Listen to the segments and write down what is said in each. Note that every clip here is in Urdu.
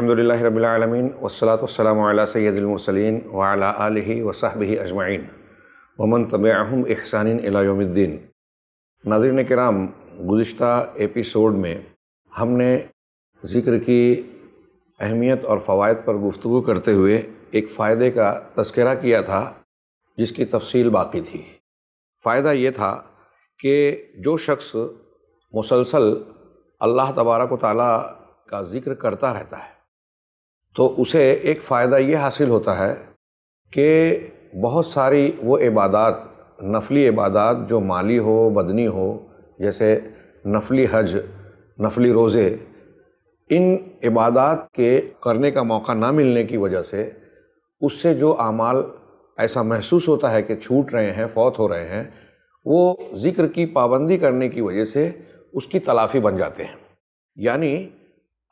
الحمدللہ رب العالمین والصلاة والسلام علی سید المرسلین وعلی آلہ وصحبہ اجمعین ومن تبعہم احسان الی یوم الدین۔ ناظرین کرام، گزشتہ ایپیسوڈ میں ہم نے ذکر کی اہمیت اور فوائد پر گفتگو کرتے ہوئے ایک فائدے کا تذکرہ کیا تھا جس کی تفصیل باقی تھی۔ فائدہ یہ تھا کہ جو شخص مسلسل اللہ تبارک و تعالیٰ کا ذکر کرتا رہتا ہے تو اسے ایک فائدہ یہ حاصل ہوتا ہے کہ بہت ساری وہ عبادات، نفلی عبادات جو مالی ہو بدنی ہو، جیسے نفلی حج، نفلی روزے، ان عبادات کے کرنے کا موقع نہ ملنے کی وجہ سے اس سے جو اعمال ایسا محسوس ہوتا ہے کہ چھوٹ رہے ہیں، فوت ہو رہے ہیں، وہ ذکر کی پابندی کرنے کی وجہ سے اس کی تلافی بن جاتے ہیں۔ یعنی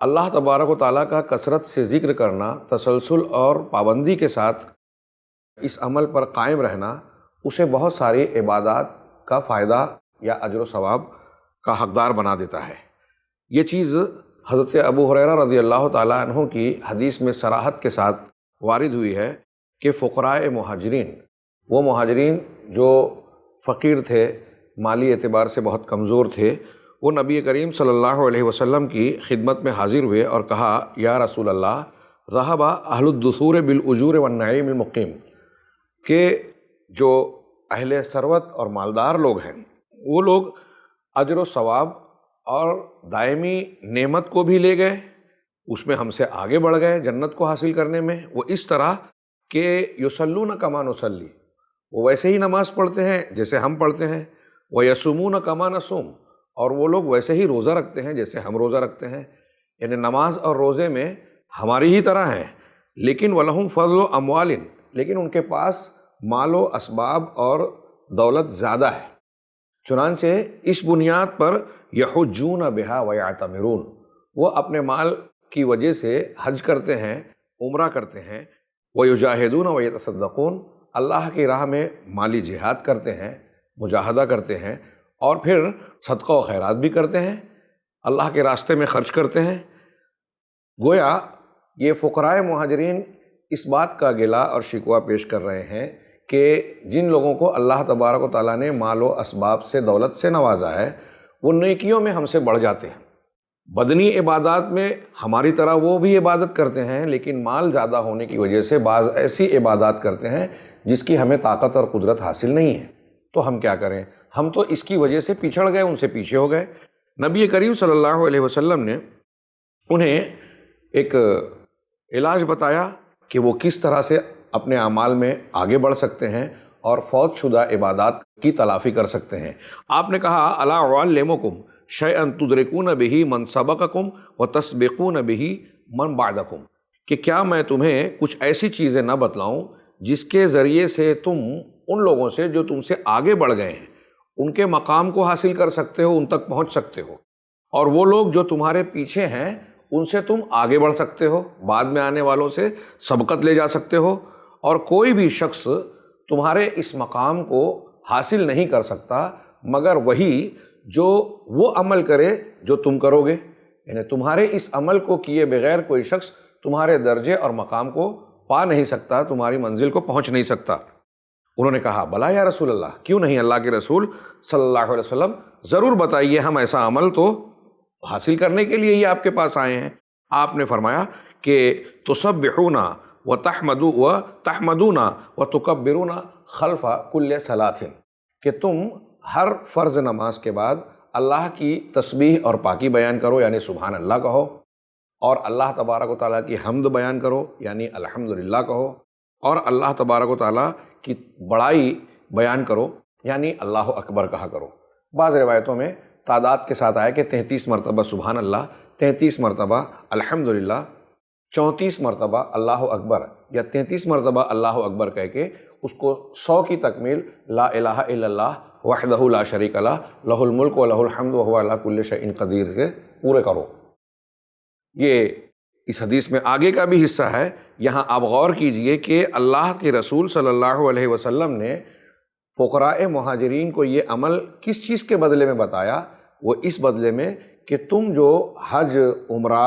اللہ تبارک و تعالیٰ کا کثرت سے ذکر کرنا، تسلسل اور پابندی کے ساتھ اس عمل پر قائم رہنا اسے بہت ساری عبادات کا فائدہ یا اجر و ثواب کا حقدار بنا دیتا ہے۔ یہ چیز حضرت ابو ہریرہ رضی اللہ تعالیٰ عنہ کی حدیث میں صراحت کے ساتھ وارد ہوئی ہے کہ فقراء مہاجرین، وہ مہاجرین جو فقیر تھے، مالی اعتبار سے بہت کمزور تھے، وہ نبی کریم صلی اللہ علیہ وسلم کی خدمت میں حاضر ہوئے اور کہا، یا رسول اللہ، ذہب اہل الدثور بالاجور والنعیم المقیم، کہ جو اہل ثروت اور مالدار لوگ ہیں وہ لوگ اجر و ثواب اور دائمی نعمت کو بھی لے گئے، اس میں ہم سے آگے بڑھ گئے جنت کو حاصل کرنے میں۔ وہ اس طرح کہ یصلون کما نصلی، وہ ویسے ہی نماز پڑھتے ہیں جیسے ہم پڑھتے ہیں، ویصومون کما نصوم، اور وہ لوگ ویسے ہی روزہ رکھتے ہیں جیسے ہم روزہ رکھتے ہیں۔ یعنی نماز اور روزے میں ہماری ہی طرح ہیں، لیکن وَلَهُمْ فَضْلُ أَمْوَالٍ، لیکن ان کے پاس مال و اسباب اور دولت زیادہ ہے۔ چنانچہ اس بنیاد پر یحجون بها ویعتمرون، وہ اپنے مال کی وجہ سے حج کرتے ہیں، عمرہ کرتے ہیں، ویجاہدون ویتصدقون، اللہ کی راہ میں مالی جہاد کرتے ہیں، مجاہدہ کرتے ہیں، اور پھر صدقہ و خیرات بھی کرتے ہیں، اللہ کے راستے میں خرچ کرتے ہیں۔ گویا یہ فقراء مہاجرین اس بات کا گلہ اور شکوہ پیش کر رہے ہیں کہ جن لوگوں کو اللہ تبارک و تعالیٰ نے مال و اسباب سے، دولت سے نوازا ہے، وہ نیکیوں میں ہم سے بڑھ جاتے ہیں۔ بدنی عبادات میں ہماری طرح وہ بھی عبادت کرتے ہیں، لیکن مال زیادہ ہونے کی وجہ سے بعض ایسی عبادات کرتے ہیں جس کی ہمیں طاقت اور قدرت حاصل نہیں ہے۔ تو ہم کیا کریں؟ ہم تو اس کی وجہ سے پچھڑ گئے، ان سے پیچھے ہو گئے۔ نبی کریم صلی اللہ علیہ وسلم نے انہیں ایک علاج بتایا کہ وہ کس طرح سے اپنے اعمال میں آگے بڑھ سکتے ہیں اور فوت شدہ عبادات کی تلافی کر سکتے ہیں۔ آپ نے کہا، الا اعلمکم شیئا تدرکون بہ من سبقکم وتسبقون بہ من بعدکم، کہ کیا میں تمہیں کچھ ایسی چیزیں نہ بتلاؤں جس کے ذریعے سے تم ان لوگوں سے جو تم سے آگے بڑھ گئے ہیں ان کے مقام کو حاصل کر سکتے ہو، ان تک پہنچ سکتے ہو، اور وہ لوگ جو تمہارے پیچھے ہیں ان سے تم آگے بڑھ سکتے ہو، بعد میں آنے والوں سے سبقت لے جا سکتے ہو، اور کوئی بھی شخص تمہارے اس مقام کو حاصل نہیں کر سکتا مگر وہی جو وہ عمل کرے جو تم کرو گے۔ یعنی تمہارے اس عمل کو کیے بغیر کوئی شخص تمہارے درجے اور مقام کو پا نہیں سکتا، تمہاری منزل کو پہنچ نہیں سکتا۔ انہوں نے کہا، بلا یا رسول اللہ، کیوں نہیں اللہ کے رسول صلی اللہ علیہ وسلم، ضرور بتائیے، ہم ایسا عمل تو حاصل کرنے کے لیے ہی آپ کے پاس آئے ہیں۔ آپ نے فرمایا کہ تسبحون وتحمدون وتکبرون خلف کل صلاۃ، کہ تم ہر فرض نماز کے بعد اللہ کی تسبیح اور پاکی بیان کرو، یعنی سبحان اللہ کہو، اور اللہ تبارک و تعالیٰ کی حمد بیان کرو، یعنی الحمدللہ کہو، اور اللہ تبارک و تعالیٰ کی بڑائی بیان کرو، یعنی اللہ اکبر کہا کرو۔ بعض روایتوں میں تعداد کے ساتھ آیا کہ 33 مرتبہ سبحان اللہ، 33 مرتبہ الحمدللہ، 34 مرتبہ اللہ اکبر، یا 33 مرتبہ اللہ اکبر کہہ کے اس کو 100 کی تکمیل لا الہ الا اللہ وحدہ لا شریک لہ لہ الملک و لہ الحمد وہو علی کل شیء قدیر کے پورے کرو۔ یہ اس حدیث میں آگے کا بھی حصہ ہے۔ یہاں آپ غور کیجئے کہ اللہ کے رسول صلی اللہ علیہ وسلم نے فقراء مہاجرین کو یہ عمل کس چیز کے بدلے میں بتایا؟ وہ اس بدلے میں کہ تم جو حج، عمرہ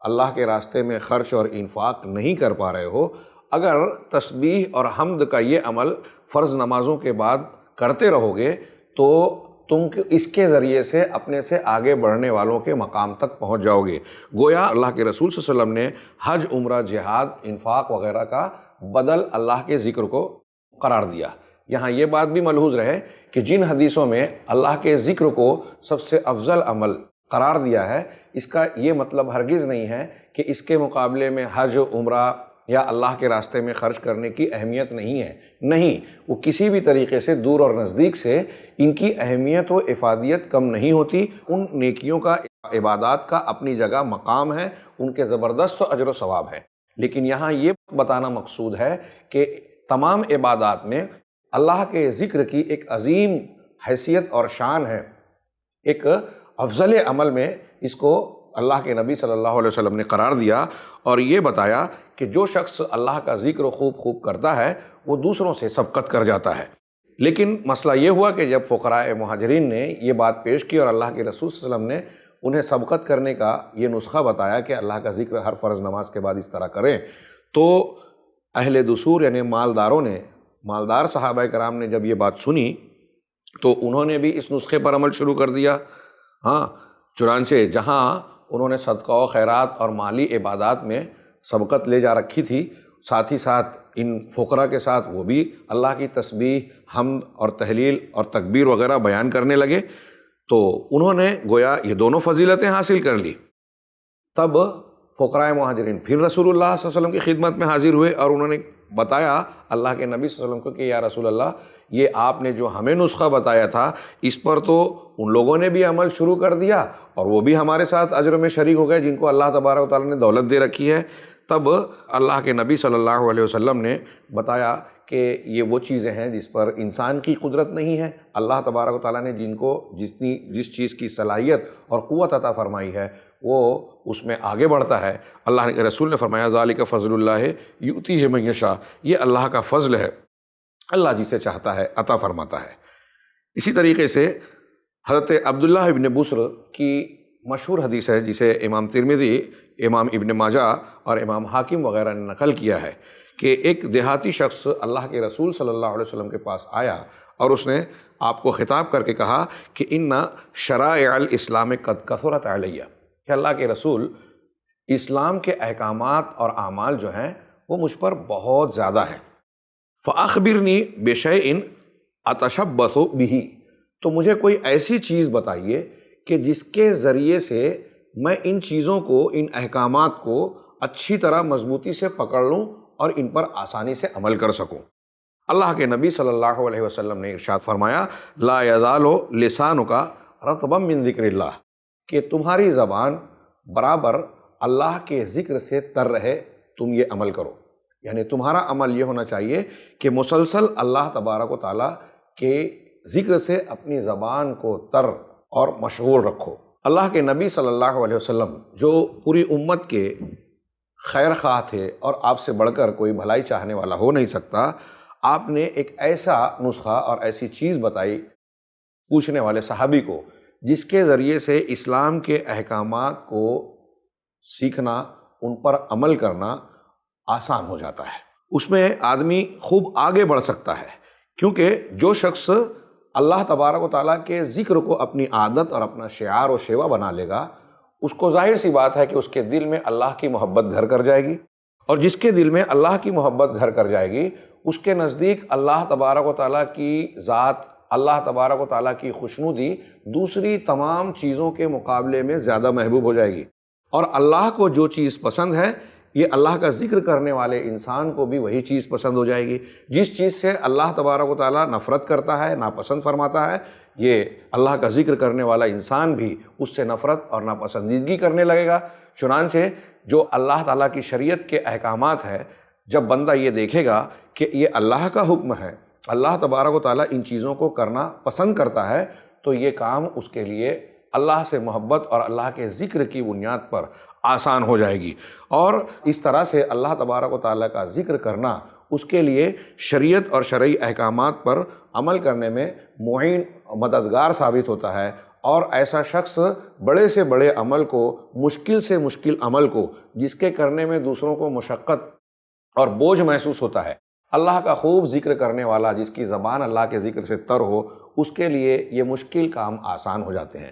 اللہ کے راستے میں خرچ اور انفاق نہیں کر پا رہے ہو، اگر تسبیح اور حمد کا یہ عمل فرض نمازوں کے بعد کرتے رہو گے تو تم اس کے ذریعے سے اپنے سے آگے بڑھنے والوں کے مقام تک پہنچ جاؤ گے۔ گویا اللہ کے رسول صلی اللہ علیہ وسلم نے حج، عمرہ، جہاد، انفاق وغیرہ کا بدل اللہ کے ذکر کو قرار دیا۔ یہاں یہ بات بھی ملحوظ رہے کہ جن حدیثوں میں اللہ کے ذکر کو سب سے افضل عمل قرار دیا ہے، اس کا یہ مطلب ہرگز نہیں ہے کہ اس کے مقابلے میں حج، عمرہ یا اللہ کے راستے میں خرچ کرنے کی اہمیت نہیں ہے۔ نہیں، وہ کسی بھی طریقے سے دور اور نزدیک سے ان کی اہمیت و افادیت کم نہیں ہوتی۔ ان نیکیوں کا، عبادات کا اپنی جگہ مقام ہے، ان کے زبردست اجر و ثواب ہے، لیکن یہاں یہ بتانا مقصود ہے کہ تمام عبادات میں اللہ کے ذکر کی ایک عظیم حیثیت اور شان ہے۔ ایک افضل عمل میں اس کو اللہ کے نبی صلی اللہ علیہ وسلم نے قرار دیا اور یہ بتایا کہ جو شخص اللہ کا ذکر خوب کرتا ہے وہ دوسروں سے سبقت کر جاتا ہے۔ لیکن مسئلہ یہ ہوا کہ جب فقراء مہاجرین نے یہ بات پیش کی اور اللہ کے رسول صلی اللہ علیہ وسلم نے انہیں سبقت کرنے کا یہ نسخہ بتایا کہ اللہ کا ذکر ہر فرض نماز کے بعد اس طرح کریں، تو اہل دثور یعنی مالدار صحابہ کرام نے جب یہ بات سنی تو انہوں نے بھی اس نسخے پر عمل شروع کر دیا۔ چنانچہ جہاں انہوں نے صدقہ و خیرات اور مالی عبادات میں سبقت لے جا رکھی تھی، ساتھ ہی ساتھ ان فقراء کے ساتھ وہ بھی اللہ کی تسبیح، حمد اور تہلیل اور تکبیر وغیرہ بیان کرنے لگے، تو انہوں نے گویا یہ دونوں فضیلتیں حاصل کر لی۔ تب فقراء مہاجرین پھر رسول اللہ صلی اللہ علیہ وسلم کی خدمت میں حاضر ہوئے اور انہوں نے بتایا اللہ کے نبی صلی اللہ علیہ وسلم کو کہ یا رسول اللہ، یہ آپ نے جو ہمیں نسخہ بتایا تھا اس پر تو ان لوگوں نے بھی عمل شروع کر دیا اور وہ بھی ہمارے ساتھ اجر میں شریک ہو گئے جن کو اللہ تبارک و تعالیٰ نے دولت دے رکھی ہے۔ تب اللہ کے نبی صلی اللہ علیہ وسلم نے بتایا کہ یہ وہ چیزیں ہیں جس پر انسان کی قدرت نہیں ہے، اللہ تبارک و تعالیٰ نے جن کو جس چیز کی صلاحیت اور قوت عطا فرمائی ہے وہ اس میں آگے بڑھتا ہے۔ اللہ کے رسول نے فرمایا ذالک فضل اللہ یؤتیہ من یشاء، یہ اللہ کا فضل ہے، اللہ جسے چاہتا ہے عطا فرماتا ہے۔ اسی طریقے سے حضرت عبداللہ ابن بسر کی مشہور حدیث ہے جسے امام ترمذی، امام ابن ماجہ اور امام حاکم وغیرہ نے نقل کیا ہے کہ ایک دیہاتی شخص اللہ کے رسول صلی اللہ علیہ وسلم کے پاس آیا اور اس نے آپ کو خطاب کر کے کہا کہ ان شرائع الاسلام قد کثرت علیہ، کہ اللہ کے رسول اسلام کے احکامات اور اعمال جو ہیں وہ مجھ پر بہت زیادہ ہیں، فاخبرنی بشیء اتشبث بہ، تو مجھے کوئی ایسی چیز بتائیے کہ جس کے ذریعے سے میں ان چیزوں کو، ان احکامات کو اچھی طرح مضبوطی سے پکڑ لوں اور ان پر آسانی سے عمل کر سکوں۔ اللہ کے نبی صلی اللہ علیہ وسلم نے ارشاد فرمایا لا یزال لسانک رطبا من ذکر اللہ، کہ تمہاری زبان برابر اللہ کے ذکر سے تر رہے، تم یہ عمل کرو، یعنی تمہارا عمل یہ ہونا چاہیے کہ مسلسل اللہ تبارک و تعالیٰ کے ذکر سے اپنی زبان کو تر اور مشغول رکھو۔ اللہ کے نبی صلی اللہ علیہ وسلم جو پوری امت کے خیر خواہ تھے اور آپ سے بڑھ کر کوئی بھلائی چاہنے والا ہو نہیں سکتا، آپ نے ایک ایسا نسخہ اور ایسی چیز بتائی پوچھنے والے صحابی کو جس کے ذریعے سے اسلام کے احکامات کو سیکھنا، ان پر عمل کرنا آسان ہو جاتا ہے، اس میں آدمی خوب آگے بڑھ سکتا ہے، کیونکہ جو شخص اللہ تبارک و تعالیٰ کے ذکر کو اپنی عادت اور اپنا شعار و شیوا بنا لے گا، اس کو ظاہر سی بات ہے کہ اس کے دل میں اللہ کی محبت گھر کر جائے گی، اور جس کے دل میں اللہ کی محبت گھر کر جائے گی اس کے نزدیک اللہ تبارک و تعالیٰ کی ذات، اللہ تبارک و تعالیٰ کی خوشنودی دوسری تمام چیزوں کے مقابلے میں زیادہ محبوب ہو جائے گی، اور اللہ کو جو چیز پسند ہے یہ اللہ کا ذکر کرنے والے انسان کو بھی وہی چیز پسند ہو جائے گی۔ جس چیز سے اللہ تبارک و تعالیٰ نفرت کرتا ہے، ناپسند فرماتا ہے، یہ اللہ کا ذکر کرنے والا انسان بھی اس سے نفرت اور ناپسندیدگی کرنے لگے گا۔ چنانچہ جو اللہ تعالیٰ کی شریعت کے احکامات ہیں، جب بندہ یہ دیکھے گا کہ یہ اللہ کا حکم ہے، اللہ تبارک و تعالیٰ ان چیزوں کو کرنا پسند کرتا ہے، تو یہ کام اس کے لیے اللہ سے محبت اور اللہ کے ذکر کی بنیاد پر آسان ہو جائے گی، اور اس طرح سے اللہ تبارک و تعالیٰ کا ذکر کرنا اس کے لیے شریعت اور شرعی احکامات پر عمل کرنے میں معین، مددگار ثابت ہوتا ہے، اور ایسا شخص بڑے سے بڑے عمل کو، مشکل سے مشکل عمل کو، جس کے کرنے میں دوسروں کو مشقت اور بوجھ محسوس ہوتا ہے، اللہ کا خوب ذکر کرنے والا، جس کی زبان اللہ کے ذکر سے تر ہو، اس کے لیے یہ مشکل کام آسان ہو جاتے ہیں۔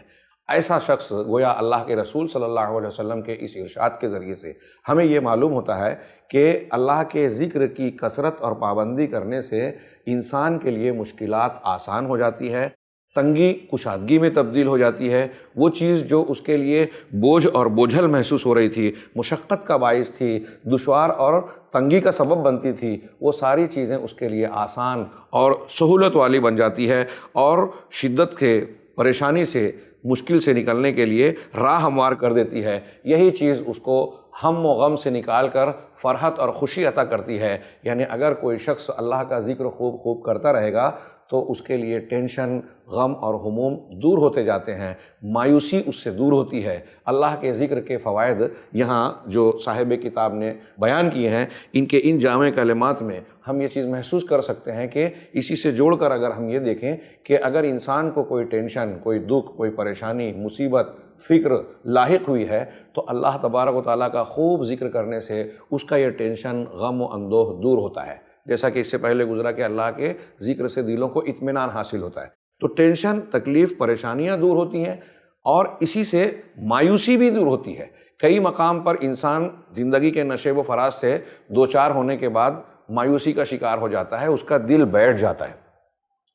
ایسا شخص گویا اللہ کے رسول صلی اللہ علیہ وسلم کے اس ارشاد کے ذریعے سے ہمیں یہ معلوم ہوتا ہے کہ اللہ کے ذکر کی کثرت اور پابندی کرنے سے انسان کے لیے مشکلات آسان ہو جاتی ہے، تنگی کشادگی میں تبدیل ہو جاتی ہے، وہ چیز جو اس کے لیے بوجھ اور بوجھل محسوس ہو رہی تھی، مشقت کا باعث تھی، دشوار اور تنگی کا سبب بنتی تھی، وہ ساری چیزیں اس کے لیے آسان اور سہولت والی بن جاتی ہے، اور شدت کے، پریشانی سے، مشکل سے نکلنے کے لیے راہ ہموار کر دیتی ہے۔ یہی چیز اس کو ہم و غم سے نکال کر فرحت اور خوشی عطا کرتی ہے۔ یعنی اگر کوئی شخص اللہ کا ذکر خوب کرتا رہے گا تو اس کے لیے ٹینشن، غم اور ہموم دور ہوتے جاتے ہیں، مایوسی اس سے دور ہوتی ہے۔ اللہ کے ذکر کے فوائد یہاں جو صاحب کتاب نے بیان کیے ہیں، ان کے ان جامع کلمات میں ہم یہ چیز محسوس کر سکتے ہیں کہ اسی سے جوڑ کر اگر ہم یہ دیکھیں کہ اگر انسان کو کوئی ٹینشن، کوئی دکھ، کوئی پریشانی، مصیبت، فکر لاحق ہوئی ہے تو اللہ تبارک و تعالیٰ کا خوب ذکر کرنے سے اس کا یہ ٹینشن، غم و اندوہ دور ہوتا ہے۔ جیسا کہ اس سے پہلے گزرا کہ اللہ کے ذکر سے دلوں کو اطمینان حاصل ہوتا ہے، تو ٹینشن، تکلیف، پریشانیاں دور ہوتی ہیں، اور اسی سے مایوسی بھی دور ہوتی ہے۔ کئی مقام پر انسان زندگی کے نشیب و فراز سے دوچار ہونے کے بعد مایوسی کا شکار ہو جاتا ہے، اس کا دل بیٹھ جاتا ہے۔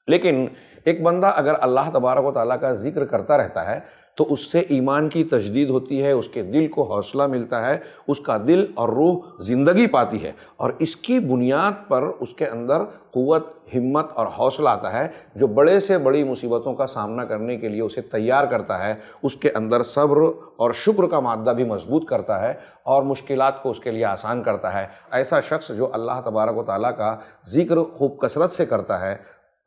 لیکن ایک بندہ اگر اللہ تبارک و تعالیٰ کا ذکر کرتا رہتا ہے تو اس سے ایمان کی تجدید ہوتی ہے، اس کے دل کو حوصلہ ملتا ہے، اس کا دل اور روح زندگی پاتی ہے، اور اس کی بنیاد پر اس کے اندر قوت، ہمت اور حوصلہ آتا ہے جو بڑے سے بڑی مصیبتوں کا سامنا کرنے کے لیے اسے تیار کرتا ہے، اس کے اندر صبر اور شکر کا مادہ بھی مضبوط کرتا ہے اور مشکلات کو اس کے لیے آسان کرتا ہے۔ ایسا شخص جو اللہ تبارک و تعالیٰ کا ذکر خوب کثرت سے کرتا ہے،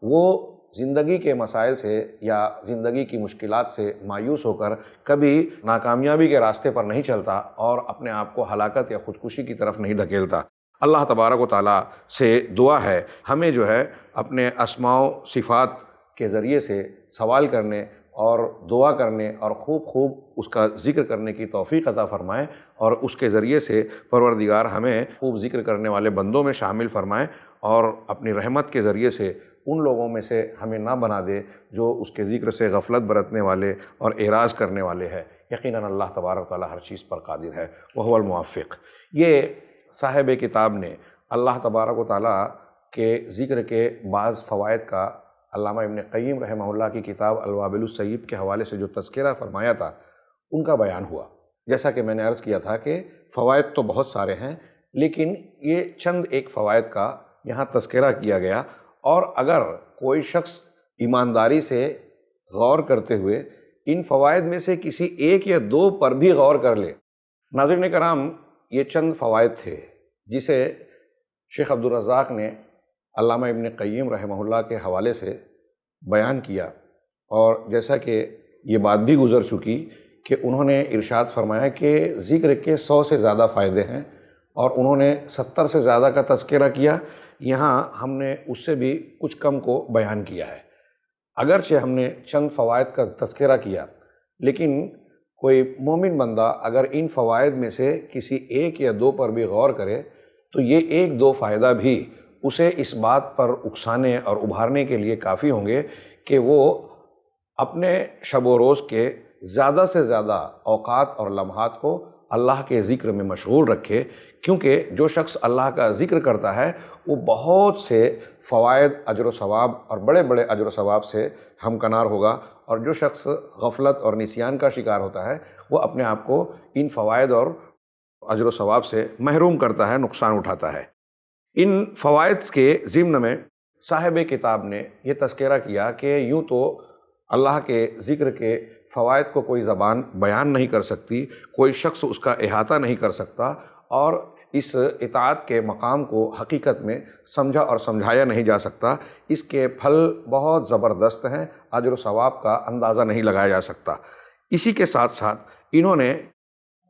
وہ زندگی کے مسائل سے یا زندگی کی مشکلات سے مایوس ہو کر کبھی ناکامیابی کے راستے پر نہیں چلتا اور اپنے آپ کو ہلاکت یا خودکشی کی طرف نہیں دھکیلتا۔ اللہ تبارک و تعالیٰ سے دعا ہے ہمیں جو ہے اپنے اسماء و صفات کے ذریعے سے سوال کرنے اور دعا کرنے اور خوب اس کا ذکر کرنے کی توفیق عطا فرمائے، اور اس کے ذریعے سے پروردگار ہمیں خوب ذکر کرنے والے بندوں میں شامل فرمائے، اور اپنی رحمت کے ذریعے سے ان لوگوں میں سے ہمیں نہ بنا دے جو اس کے ذکر سے غفلت برتنے والے اور اعراض کرنے والے ہیں۔ یقیناً اللہ تبارک و تعالیٰ ہر چیز پر قادر ہے، وہو الموفق۔ یہ صاحب کتاب نے اللہ تبارک و تعالیٰ کے ذکر کے بعض فوائد کا علامہ ابن قیم رحمہ اللہ کی کتاب الوابل الصیب کے حوالے سے جو تذکرہ فرمایا تھا، ان کا بیان ہوا۔ جیسا کہ میں نے عرض کیا تھا کہ فوائد تو بہت سارے ہیں، لیکن یہ چند ایک فوائد کا یہاں تذکرہ کیا گیا، اور اگر کوئی شخص ایمانداری سے غور کرتے ہوئے ان فوائد میں سے کسی ایک یا دو پر بھی غور کر لے۔ ناظرین کرام، یہ چند فوائد تھے جسے شیخ عبدالرزاق نے علامہ ابن قیم رحمہ اللہ کے حوالے سے بیان کیا، اور جیسا کہ یہ بات بھی گزر چکی کہ انہوں نے ارشاد فرمایا کہ ذکر کے 100 سے زیادہ فائدے ہیں، اور انہوں نے 70 سے زیادہ کا تذکرہ کیا۔ یہاں ہم نے اس سے بھی کچھ کم کو بیان کیا ہے۔ اگرچہ ہم نے چند فوائد کا تذکرہ کیا، لیکن کوئی مومن بندہ اگر ان فوائد میں سے کسی ایک یا دو پر بھی غور کرے تو یہ ایک دو فائدہ بھی اسے اس بات پر اکسانے اور ابھارنے کے لیے کافی ہوں گے کہ وہ اپنے شب و روز کے زیادہ سے زیادہ اوقات اور لمحات کو اللہ کے ذکر میں مشغول رکھے، کیونکہ جو شخص اللہ کا ذکر کرتا ہے وہ بہت سے فوائد، اجر و ثواب اور بڑے بڑے اجر و ثواب سے ہمکنار ہوگا، اور جو شخص غفلت اور نسیان کا شکار ہوتا ہے وہ اپنے آپ کو ان فوائد اور اجر و ثواب سے محروم کرتا ہے، نقصان اٹھاتا ہے۔ ان فوائد کے ضمن میں صاحب کتاب نے یہ تذکرہ کیا کہ یوں تو اللہ کے ذکر کے فوائد کو کوئی زبان بیان نہیں کر سکتی، کوئی شخص اس کا احاطہ نہیں کر سکتا، اور اس اطاعت کے مقام کو حقیقت میں سمجھا اور سمجھایا نہیں جا سکتا۔ اس کے پھل بہت زبردست ہیں، اجر و ثواب کا اندازہ نہیں لگایا جا سکتا۔ اسی کے ساتھ ساتھ انہوں نے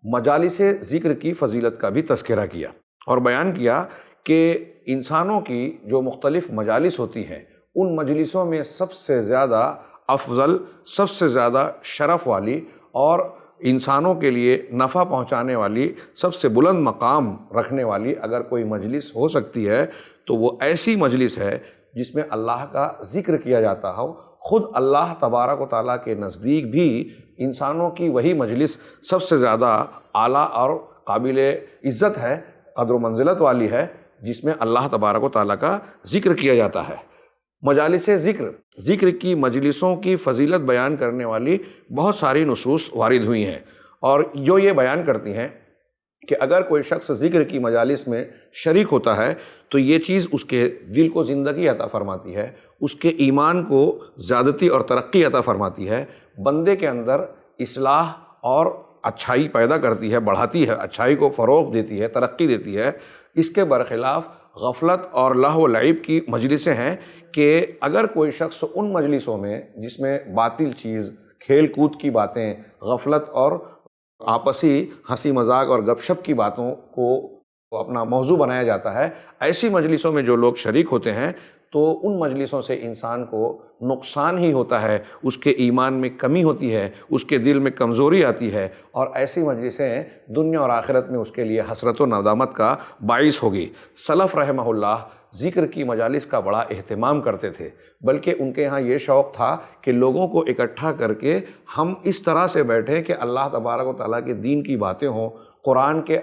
مجالس ذکر کی فضیلت کا بھی تذکرہ کیا، اور بیان کیا کہ انسانوں کی جو مختلف مجالس ہوتی ہیں ان مجلسوں میں سب سے زیادہ افضل، سب سے زیادہ شرف والی اور انسانوں کے لیے نفع پہنچانے والی، سب سے بلند مقام رکھنے والی اگر کوئی مجلس ہو سکتی ہے تو وہ ایسی مجلس ہے جس میں اللہ کا ذکر کیا جاتا ہو۔ خود اللہ تبارک و تعالیٰ کے نزدیک بھی انسانوں کی وہی مجلس سب سے زیادہ اعلیٰ اور قابل عزت ہے، قدر و منزلت والی ہے، جس میں اللہ تبارک و تعالیٰ کا ذکر کیا جاتا ہے۔ مجالس ذکر کی مجلسوں کی فضیلت بیان کرنے والی بہت ساری نصوص وارد ہوئی ہیں، اور جو یہ بیان کرتی ہیں کہ اگر کوئی شخص ذکر کی مجالس میں شریک ہوتا ہے تو یہ چیز اس کے دل کو زندگی عطا فرماتی ہے، اس کے ایمان کو زیادتی اور ترقی عطا فرماتی ہے، بندے کے اندر اصلاح اور اچھائی پیدا کرتی ہے، بڑھاتی ہے، اچھائی کو فروغ دیتی ہے، ترقی دیتی ہے۔ اس کے برخلاف غفلت اور لہو و لعب کی مجلسیں ہیں کہ اگر کوئی شخص ان مجلسوں میں جس میں باطل چیز، کھیل کود کی باتیں، غفلت اور آپسی ہنسی مذاق اور گپ شپ کی باتوں کو اپنا موضوع بنایا جاتا ہے، ایسی مجلسوں میں جو لوگ شریک ہوتے ہیں تو ان مجلسوں سے انسان کو نقصان ہی ہوتا ہے، اس کے ایمان میں کمی ہوتی ہے، اس کے دل میں کمزوری آتی ہے، اور ایسی مجلسیں دنیا اور آخرت میں اس کے لیے حسرت و ندامت کا باعث ہوگی۔ سلف رحمہ اللہ ذکر کی مجالس کا بڑا اہتمام کرتے تھے، بلکہ ان کے یہاں یہ شوق تھا کہ لوگوں کو اکٹھا کر کے ہم اس طرح سے بیٹھیں کہ اللہ تبارک و تعالیٰ کے دین کی باتیں ہوں، قرآن کے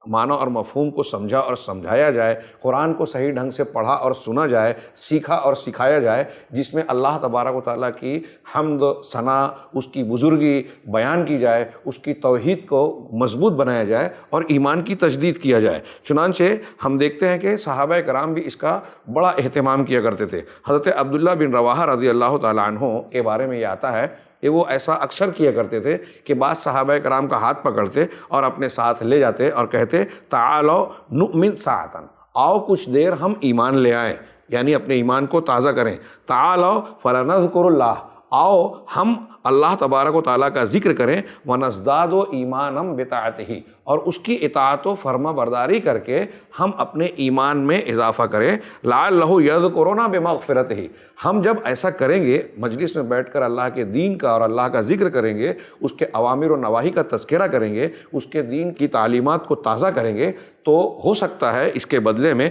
معنی اور مفہوم کو سمجھا اور سمجھایا جائے، قرآن کو صحیح ڈھنگ سے پڑھا اور سنا جائے، سیکھا اور سکھایا جائے، جس میں اللہ تبارک و تعالیٰ کی حمد، ثنا، اس کی بزرگی بیان کی جائے، اس کی توحید کو مضبوط بنایا جائے اور ایمان کی تجدید کیا جائے۔ چنانچہ ہم دیکھتے ہیں کہ صحابہ کرام بھی اس کا بڑا اہتمام کیا کرتے تھے۔ حضرت عبداللہ بن رواحہ رضی اللہ تعالیٰ عنہ کے بارے میں یہ آتا ہے کہ وہ ایسا اکثر کیا کرتے تھے کہ بعض صحابہ کرام کا ہاتھ پکڑتے اور اپنے ساتھ لے جاتے اور کہتے تعالوا نؤمن ساعتاً، آؤ کچھ دیر ہم ایمان لے آئیں، یعنی اپنے ایمان کو تازہ کریں۔ تعالوا فلنذکر اللہ، آؤ ہم اللہ تبارک و تعالیٰ کا ذکر کریں، ونزداد ایمانم بطاعتہ، اور اس کی اطاعت و فرما برداری کر کے ہم اپنے ایمان میں اضافہ کریں۔ لعلہ یذکرنا بمغفرتہ، ہم جب ایسا کریں گے، مجلس میں بیٹھ کر اللہ کے دین کا اور اللہ کا ذکر کریں گے، اس کے اوامر و نواہی کا تذکرہ کریں گے، اس کے دین کی تعلیمات کو تازہ کریں گے، تو ہو سکتا ہے اس کے بدلے میں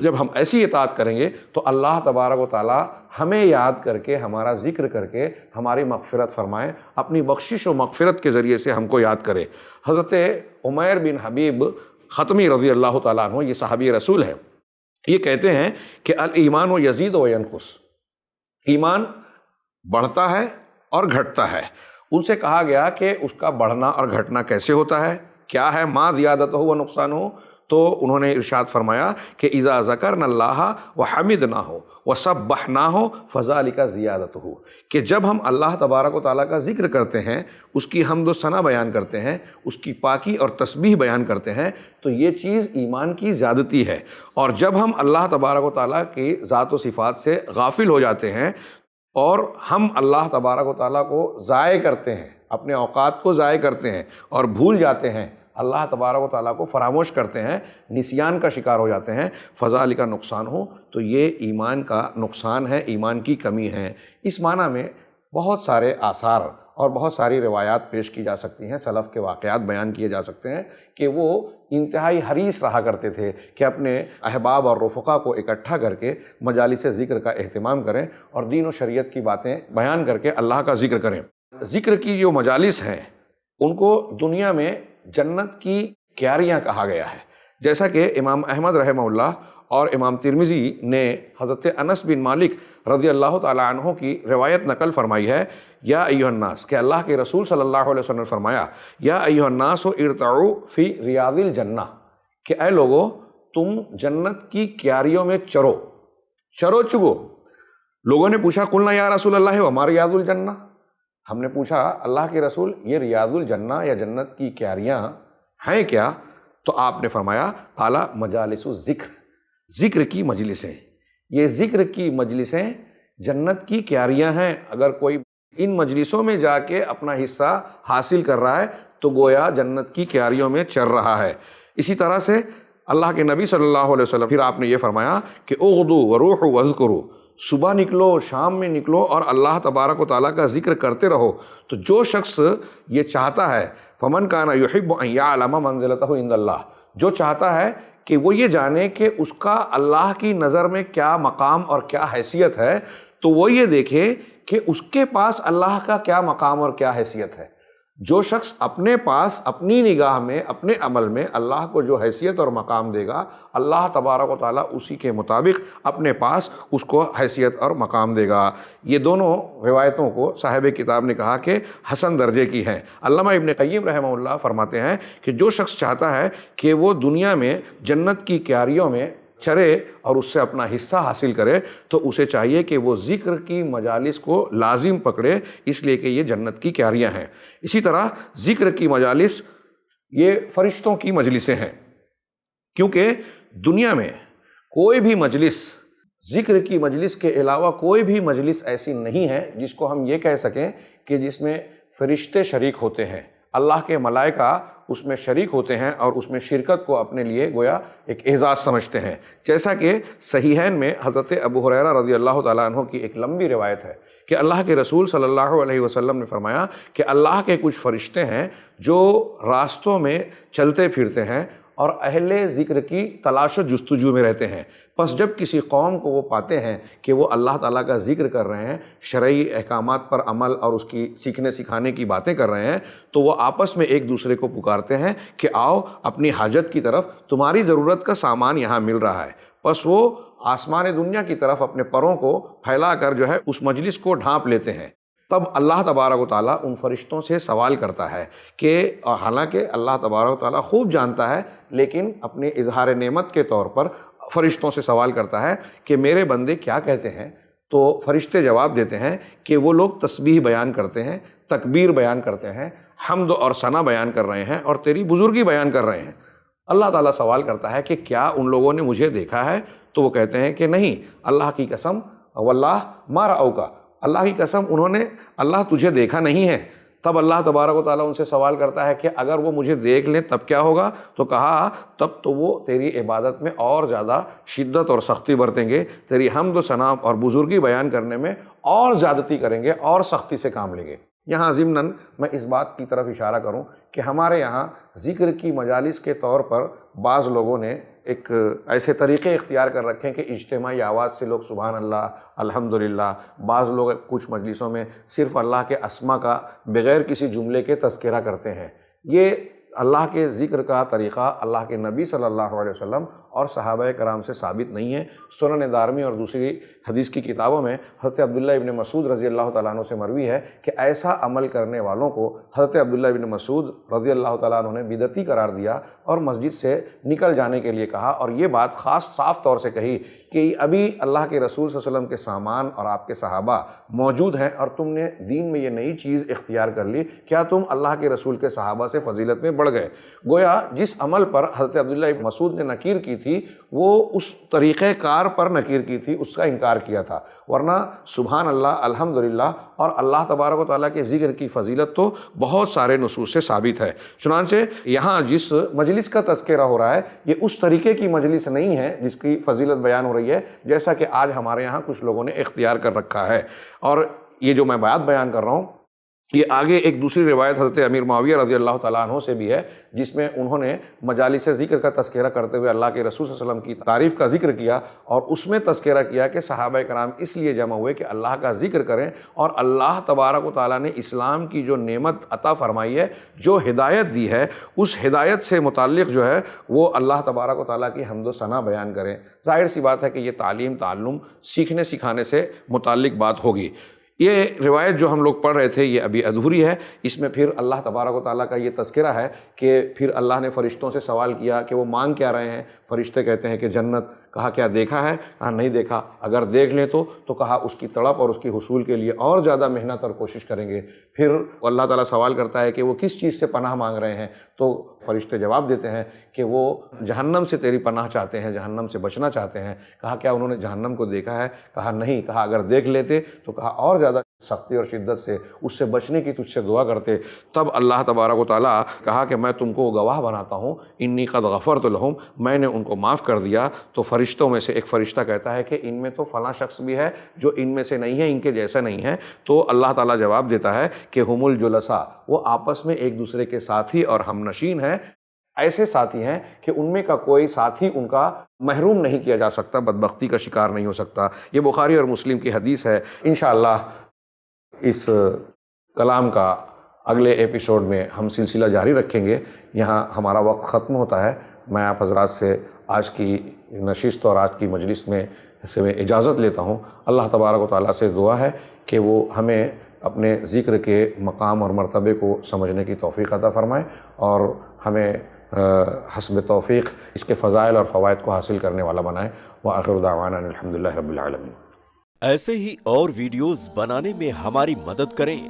جب ہم ایسی اطاعت کریں گے تو اللہ تبارک و تعالیٰ ہمیں یاد کر کے، ہمارا ذکر کر کے ہماری مغفرت فرمائے، اپنی بخشش و مغفرت کے ذریعے سے ہم کو یاد کرے۔ حضرت عمیر بن حبیب ختمی رضی اللہ تعالیٰ عنہ، یہ صحابی رسول ہے، یہ کہتے ہیں کہ الایمان و یزید و ینقص، ایمان بڑھتا ہے اور گھٹتا ہے۔ ان سے کہا گیا کہ اس کا بڑھنا اور گھٹنا کیسے ہوتا ہے، کیا ہے ما زیادتہ و نقصانہ، تو انہوں نے ارشاد فرمایا کہ اذا ذکرنا اللہ وحمدناہ وسبحناہ فذلک زیادتہ، کہ جب ہم اللہ تبارک و تعالیٰ کا ذکر کرتے ہیں، اس کی حمد و ثنا بیان کرتے ہیں، اس کی پاکی اور تسبیح بیان کرتے ہیں، تو یہ چیز ایمان کی زیادتی ہے۔ اور جب ہم اللہ تبارک و تعالیٰ کی ذات و صفات سے غافل ہو جاتے ہیں اور ہم اللہ تبارک و تعالیٰ کو ضائع کرتے ہیں، اپنے اوقات کو ضائع کرتے ہیں اور بھول جاتے ہیں، اللہ تبارک و تعالیٰ کو فراموش کرتے ہیں، نسیان کا شکار ہو جاتے ہیں، فذالک کا نقصان ہو، تو یہ ایمان کا نقصان ہے، ایمان کی کمی ہے۔ اس معنی میں بہت سارے آثار اور بہت ساری روایات پیش کی جا سکتی ہیں، سلف کے واقعات بیان کیے جا سکتے ہیں کہ وہ انتہائی حریص رہا کرتے تھے کہ اپنے احباب اور رفقا کو اکٹھا کر کے مجالس ذکر کا اہتمام کریں اور دین و شریعت کی باتیں بیان کر کے اللہ کا ذکر کریں۔ ذکر کی جو مجالس ہیں ان کو دنیا میں جنت کی کیاریاں کہا گیا ہے، جیسا کہ امام احمد رحمہ اللہ اور امام ترمذی نے حضرت انس بن مالک رضی اللہ تعالیٰ عنہ کی روایت نقل فرمائی ہے، یا ایھا الناس، کہ اللہ کے رسول صلی اللہ علیہ وسلم نے فرمایا، یا ایھا الناس ارتعوا فی ریاض الجنہ، کہ اے لوگو تم جنت کی کیاریوں میں چرو چگو۔ لوگوں نے پوچھا قلنا یا رسول اللہ وما ریاض الجنہ، ہم نے پوچھا اللہ کے رسول یہ ریاض الجنہ یا جنت کی کیاریاں ہیں کیا؟ تو آپ نے فرمایا قال مجالس الذکر، ذکر کی مجلسیں، یہ ذکر کی مجلسیں جنت کی کیاریاں ہیں۔ اگر کوئی ان مجلسوں میں جا کے اپنا حصہ حاصل کر رہا ہے تو گویا جنت کی کیاریوں میں چر رہا ہے۔ اسی طرح سے اللہ کے نبی صلی اللہ علیہ وسلم پھر آپ نے یہ فرمایا کہ اغدوا وروحوا واذکروا، صبح نکلو، شام میں نکلو اور اللہ تبارک و تعالیٰ کا ذکر کرتے رہو۔ تو جو شخص یہ چاہتا ہے فمن کان یحب ان یعلم منزلتہ عند اللہ، جو چاہتا ہے کہ وہ یہ جانے کہ اس کا اللہ کی نظر میں کیا مقام اور کیا حیثیت ہے، تو وہ یہ دیکھے کہ اس کے پاس اللہ کا کیا مقام اور کیا حیثیت ہے۔ جو شخص اپنے پاس اپنی نگاہ میں اپنے عمل میں اللہ کو جو حیثیت اور مقام دے گا، اللہ تبارک و تعالیٰ اسی کے مطابق اپنے پاس اس کو حیثیت اور مقام دے گا۔ یہ دونوں روایتوں کو صاحب کتاب نے کہا کہ حسن درجے کی ہیں۔ علامہ ابن قیم رحمہ اللہ فرماتے ہیں کہ جو شخص چاہتا ہے کہ وہ دنیا میں جنت کی کیاریوں میں چرے اور اس سے اپنا حصہ حاصل کرے، تو اسے چاہیے کہ وہ ذکر کی مجالس کو لازم پکڑے، اس لیے کہ یہ جنت کی کیاریاں ہیں۔ اسی طرح ذکر کی مجالس یہ فرشتوں کی مجلسیں ہیں، کیونکہ دنیا میں کوئی بھی مجلس، ذکر کی مجلس کے علاوہ کوئی بھی مجلس ایسی نہیں ہے جس کو ہم یہ کہہ سکیں کہ جس میں فرشتے شریک ہوتے ہیں۔ اللہ کے ملائکہ اس میں شریک ہوتے ہیں اور اس میں شرکت کو اپنے لیے گویا ایک اعزاز سمجھتے ہیں۔ جیسا کہ صحیحین میں حضرت ابو ہریرہ رضی اللہ تعالیٰ عنہ کی ایک لمبی روایت ہے کہ اللہ کے رسول صلی اللہ علیہ وسلم نے فرمایا کہ اللہ کے کچھ فرشتے ہیں جو راستوں میں چلتے پھرتے ہیں اور اہل ذکر کی تلاش و جستجو میں رہتے ہیں۔ پس جب کسی قوم کو وہ پاتے ہیں کہ وہ اللہ تعالیٰ کا ذکر کر رہے ہیں، شرعی احکامات پر عمل اور اس کی سیکھنے سکھانے کی باتیں کر رہے ہیں، تو وہ آپس میں ایک دوسرے کو پکارتے ہیں کہ آؤ اپنی حاجت کی طرف، تمہاری ضرورت کا سامان یہاں مل رہا ہے۔ پس وہ آسمان دنیا کی طرف اپنے پروں کو پھیلا کر جو ہے اس مجلس کو ڈھانپ لیتے ہیں۔ تب اللہ تبارک و تعالیٰ ان فرشتوں سے سوال کرتا ہے کہ حالانکہ اللہ تبارک و تعالیٰ خوب جانتا ہے، لیکن اپنے اظہار نعمت کے طور پر فرشتوں سے سوال کرتا ہے کہ میرے بندے کیا کہتے ہیں؟ تو فرشتے جواب دیتے ہیں کہ وہ لوگ تسبیح بیان کرتے ہیں، تکبیر بیان کرتے ہیں، حمد اور ثنا بیان کر رہے ہیں اور تیری بزرگی بیان کر رہے ہیں۔ اللہ تعالیٰ سوال کرتا ہے کہ کیا ان لوگوں نے مجھے دیکھا ہے؟ تو وہ کہتے ہیں کہ نہیں، اللہ کی قسم واللہ ما رأوک، اللہ کی قسم انہوں نے اللہ تجھے دیکھا نہیں ہے۔ تب اللہ تبارک و تعالیٰ ان سے سوال کرتا ہے کہ اگر وہ مجھے دیکھ لیں تب کیا ہوگا؟ تو کہا تب تو وہ تیری عبادت میں اور زیادہ شدت اور سختی برتیں گے، تیری حمد و ثنا اور بزرگی بیان کرنے میں اور زیادتی کریں گے اور سختی سے کام لیں گے۔ یہاں ضمناً میں اس بات کی طرف اشارہ کروں کہ ہمارے یہاں ذکر کی مجالس کے طور پر بعض لوگوں نے ایک ایسے طریقے اختیار کر رکھے ہیں کہ اجتماعی آواز سے لوگ سبحان اللہ، الحمدللہ، بعض لوگ کچھ مجلسوں میں صرف اللہ کے اسما کا بغیر کسی جملے کے تذکرہ کرتے ہیں۔ یہ اللہ کے ذکر کا طریقہ اللہ کے نبی صلی اللہ علیہ وسلم اور صحابہ کرام سے ثابت نہیں ہے۔ سنن دارمی اور دوسری حدیث کی کتابوں میں حضرت عبداللہ ابن مسعود رضی اللہ تعالیٰ عنہ سے مروی ہے کہ ایسا عمل کرنے والوں کو حضرت عبداللہ ابن مسعود رضی اللہ تعالیٰ عنہ نے بدعتی قرار دیا اور مسجد سے نکل جانے کے لیے کہا، اور یہ بات خاص صاف طور سے کہی کہ ابھی اللہ کے رسول صلی اللہ علیہ وسلم کے سامان اور آپ کے صحابہ موجود ہیں اور تم نے دین میں یہ نئی چیز اختیار کر لی، کیا تم اللہ کے رسول کے صحابہ سے فضیلت میں بڑھ گئے؟ گویا جس عمل پر حضرت عبداللہ ابن مسعود نے نکیر کی تھی وہ اس طریقہ کار پر نکیر کی تھی، اس کا انکار کیا تھا، ورنہ سبحان اللہ، الحمدللہ اور اللہ تبارک و تعالیٰ کے ذکر کی فضیلت تو بہت سارے نصوص سے ثابت ہے۔ چنانچہ یہاں جس مجلس کا تذکرہ ہو رہا ہے یہ اس طریقے کی مجلس نہیں ہے جس کی فضیلت بیان ہو رہی ہے جیسا کہ آج ہمارے یہاں کچھ لوگوں نے اختیار کر رکھا ہے۔ اور یہ جو میں بات بیان کر رہا ہوں یہ آگے ایک دوسری روایت حضرت امیر معاویہ رضی اللہ تعالیٰ عنہ سے بھی ہے، جس میں انہوں نے مجالس ذکر کا تذکرہ کرتے ہوئے اللہ کے رسول صلی اللہ علیہ وسلم کی تعریف کا ذکر کیا اور اس میں تذکرہ کیا کہ صحابہ کرام اس لیے جمع ہوئے کہ اللہ کا ذکر کریں، اور اللہ تبارک و تعالیٰ نے اسلام کی جو نعمت عطا فرمائی ہے، جو ہدایت دی ہے، اس ہدایت سے متعلق جو ہے وہ اللہ تبارک و تعالیٰ کی حمد و ثنا بیان کریں۔ ظاہر سی بات ہے کہ یہ تعلیم تعلم سیکھنے سکھانے سے متعلق بات ہوگی۔ یہ روایت جو ہم لوگ پڑھ رہے تھے یہ ابھی ادھوری ہے، اس میں پھر اللہ تبارک و تعالیٰ کا یہ تذکرہ ہے کہ پھر اللہ نے فرشتوں سے سوال کیا کہ وہ مانگ کیا رہے ہیں؟ فرشتے کہتے ہیں کہ جنت۔ کہا کیا دیکھا ہے؟ کہا نہیں دیکھا، اگر دیکھ لیں تو کہا اس کی تڑپ اور اس کی حصول کے لیے اور زیادہ محنت اور کوشش کریں گے۔ پھر اللہ تعالیٰ سوال کرتا ہے کہ وہ کس چیز سے پناہ مانگ رہے ہیں؟ تو فرشتے جواب دیتے ہیں کہ وہ جہنم سے تیری پناہ چاہتے ہیں، جہنم سے بچنا چاہتے ہیں۔ کہا کیا انہوں نے جہنم کو دیکھا ہے؟ کہا نہیں۔ کہا اگر دیکھ لیتے تو کہا اور زیادہ سختی اور شدت سے اس سے بچنے کی تجھ سے دعا کرتے۔ تب اللہ تبارک و تعالیٰ کہا کہ میں تم کو گواہ بناتا ہوں، انی قد غفرت لہم، میں نے ان کو معاف کر دیا۔ تو فرشتوں میں سے ایک فرشتہ کہتا ہے کہ ان میں تو فلاں شخص بھی ہے جو ان میں سے نہیں ہے، ان کے جیسا نہیں ہے، تو اللہ تعالیٰ جواب دیتا ہے کہ ہم الجلساء، وہ آپس میں ایک دوسرے کے ساتھی اور ہم نشین ہیں، ایسے ساتھی ہیں کہ ان میں کا کوئی ساتھی ان کا محروم نہیں کیا جا سکتا، بدبختی کا شکار نہیں ہو سکتا۔ یہ بخاری اور مسلم کی حدیث ہے۔ انشاءاللہ اس کلام کا اگلے ایپیسوڈ میں ہم سلسلہ جاری رکھیں گے۔ یہاں ہمارا وقت ختم ہوتا ہے۔ میں آپ حضرات سے آج کی نشست اور آج کی مجلس میں میں اجازت لیتا ہوں۔ اللہ تبارک و تعالیٰ سے دعا ہے کہ وہ ہمیں اپنے ذکر کے مقام اور مرتبے کو سمجھنے کی توفیق عطا فرمائے اور ہمیں حسب توفیق اس کے فضائل اور فوائد کو حاصل کرنے والا بنائے۔ وآخر دعوانا الحمدللہ رب العالمین۔ ایسے ہی اور ویڈیوز بنانے میں ہماری مدد کریں۔